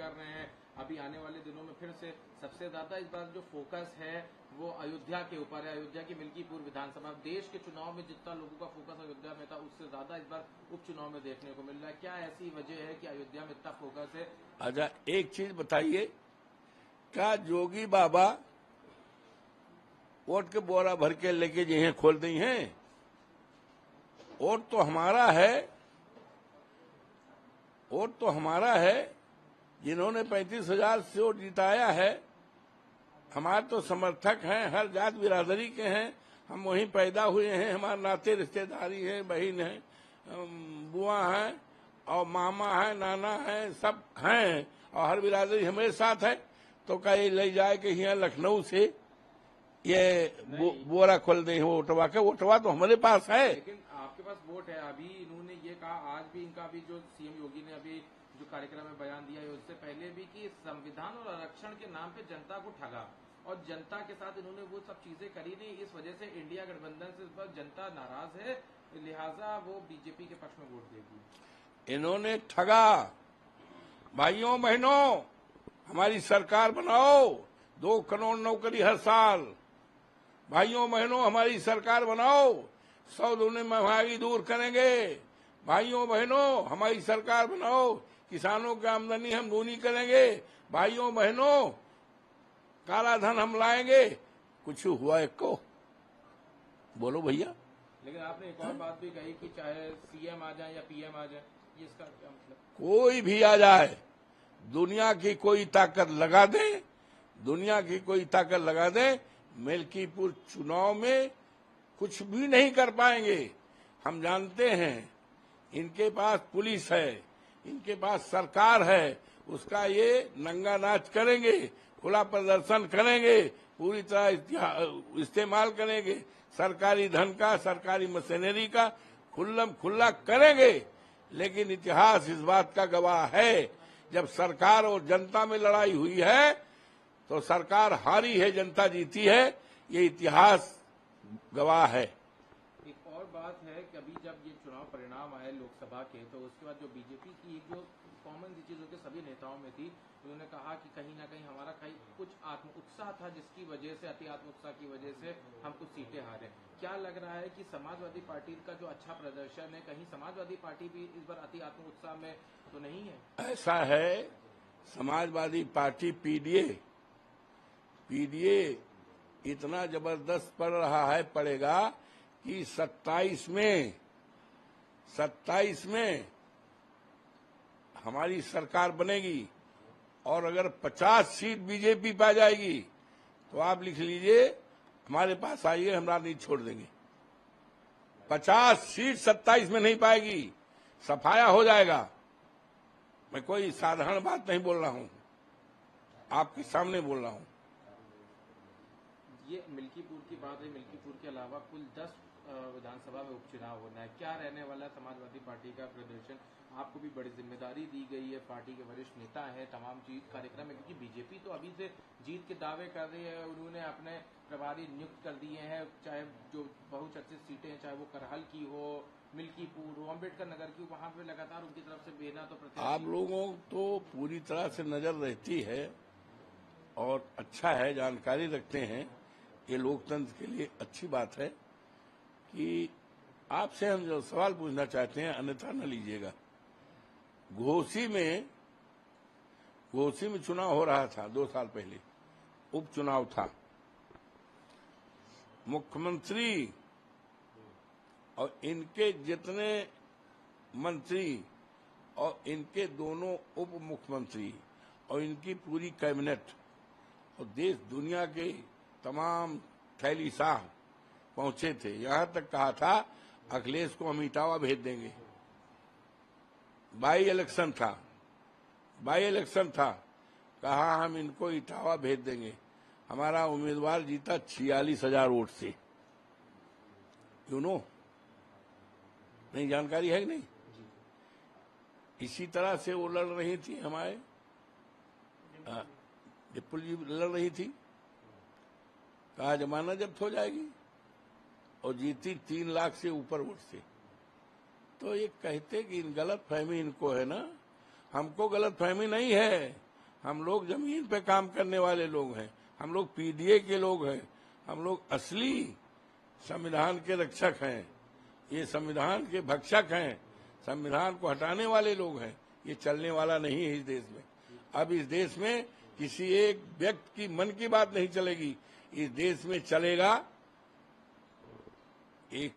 कर रहे हैं। अभी आने वाले दिनों में फिर से सबसे ज्यादा इस बार जो फोकस है वो अयोध्या के ऊपर है, अयोध्या की मिल्कीपुर विधानसभा। देश के चुनाव में जितना लोगों का फोकस अयोध्या में था उससे ज्यादा इस बार उपचुनाव में देखने को मिल रहा है। क्या ऐसी वजह है कि अयोध्या में इतना फोकस है? अच्छा, एक चीज बताइए, क्या जोगी बाबा वोट के बोरा भर के लेके जो खोल दी हैं? वोट तो हमारा है, वोट तो हमारा है। जिन्होंने 35,000 से वोट जिताया है, हमारे तो समर्थक हैं, हर जात बिरादरी के हैं। हम वहीं पैदा हुए हैं, हमारे नाते रिश्तेदारी है, बहन है, बुआ है और मामा है, नाना है, सब हैं और हर बिरादरी हमारे साथ है। तो कहीं ले जाए कि यहाँ लखनऊ से ये बोरा खोल दे वोटवा के, वोटवा तो हमारे पास है। लेकिन आपके पास वोट है। अभी इन्होंने ये कहा, आज भी इनका भी जो सीएम योगी ने अभी जो कार्यक्रम में बयान दिया है उससे पहले भी, कि संविधान और आरक्षण के नाम पे जनता को ठगा और जनता के साथ इन्होंने वो सब चीजें करी नहीं। इस वजह से इंडिया गठबंधन से इस पर जनता नाराज है, लिहाजा वो बीजेपी के पक्ष में वोट देगी। इन्होंने ठगा। भाइयों बहनों, हमारी सरकार बनाओ, 2 करोड़ नौकरी हर साल। भाइयों बहनों, हमारी सरकार बनाओ, 100 दूनी महंगाई दूर करेंगे। भाइयों बहनों, हमारी सरकार बनाओ, किसानों की आमदनी हम दूनी करेंगे। भाइयों बहनों, काला धन हम लाएंगे। कुछ हुआ एक को? बोलो भैया। लेकिन आपने एक और बात भी कही कि चाहे सीएम आ जाए या पीएम आ जाए, ये इसका क्या मतलब? कोई भी आ जाए, दुनिया की कोई ताकत लगा दे, दुनिया की कोई ताकत लगा दे, मिल्कीपुर चुनाव में कुछ भी नहीं कर पाएंगे। हम जानते हैं इनके पास पुलिस है, इनके पास सरकार है, उसका ये नंगा नाच करेंगे, खुला प्रदर्शन करेंगे, पूरी तरह इस्तेमाल करेंगे सरकारी धन का, सरकारी मशीनरी का खुल्लम खुल्ला करेंगे। लेकिन इतिहास इस बात का गवाह है, जब सरकार और जनता में लड़ाई हुई है तो सरकार हारी है, जनता जीती है। ये इतिहास गवाह है। एक और बात है कि अभी जब ये चुनाव परिणाम आए लोकसभा के, तो उसके बाद जो बीजेपी की एक जो कॉमन चीज जो कि सभी नेताओं में थी, उन्होंने कहा कि कहीं ना कहीं हमारा कुछ आत्म उत्साह था, जिसकी वजह से, अति आत्म उत्साह की वजह से हम कुछ सीटें हारे। क्या लग रहा है कि समाजवादी पार्टी का जो अच्छा प्रदर्शन है, कहीं समाजवादी पार्टी भी इस बार अति आत्म उत्साह में तो नहीं है? ऐसा है, समाजवादी पार्टी पीडीए इतना जबरदस्त पड़ रहा है, पड़ेगा कि 27 में हमारी सरकार बनेगी और अगर 50 सीट बीजेपी पा जाएगी तो आप लिख लीजिए, हमारे पास आइए, हम राजनीति छोड़ देंगे। 50 सीट 27 में नहीं पाएगी, सफाया हो जाएगा। मैं कोई साधारण बात नहीं बोल रहा हूं, आपके सामने बोल रहा हूं। ये मिल्कीपुर की बात है। मिल्कीपुर के अलावा कुल 10 विधानसभा में उपचुनाव होना है। क्या रहने वाला समाजवादी पार्टी का प्रदर्शन? आपको भी बड़ी जिम्मेदारी दी गई है, पार्टी के वरिष्ठ नेता हैं, तमाम चीज कार्यक्रम है, क्योंकि बीजेपी तो अभी से जीत के दावे कर रही है। उन्होंने अपने प्रभारी नियुक्त कर दिए हैं, चाहे जो बहुचर्चित सीटें हैं, चाहे वो करहल की हो, मिल्कीपुर हो, अम्बेडकर नगर की, वहां पे लगातार उनकी तरफ से बेना तो प्रत्याशी। आप लोगों तो पूरी तरह से नजर रहती है और अच्छा है, जानकारी रखते हैं, ये लोकतंत्र के लिए अच्छी बात है। कि आपसे हम जो सवाल पूछना चाहते हैं, अन्यथा न लीजिएगा। घोसी में चुनाव हो रहा था 2 साल पहले, उपचुनाव था। मुख्यमंत्री और इनके जितने मंत्री और इनके दोनों उप मुख्यमंत्री और इनकी पूरी कैबिनेट और देश दुनिया के तमाम थैली शाह पहुंचे थे। यहां तक कहा था अखिलेश को हम इटावा भेज देंगे। बाई इलेक्शन था, कहा हम इनको इटावा भेज देंगे। हमारा उम्मीदवार जीता 46,000 वोट से। यू नो, नहीं जानकारी है कि नहीं? इसी तरह से वो लड़ रही थी, हमारे डिप्पल जी लड़ रही थी। कहा जमाना जब्त हो जाएगी, और जीती 3 लाख से ऊपर वोट से। तो ये कहते कि इन गलत फहमी इनको है ना, हमको गलत फहमी नहीं है। हम लोग जमीन पे काम करने वाले लोग हैं, हम लोग पीडीए के लोग हैं, हम लोग असली संविधान के रक्षक हैं, ये संविधान के भक्षक हैं, संविधान को हटाने वाले लोग हैं। ये चलने वाला नहीं है इस देश में। अब इस देश में किसी एक व्यक्ति की मन की बात नहीं चलेगी, इस देश में चलेगा एक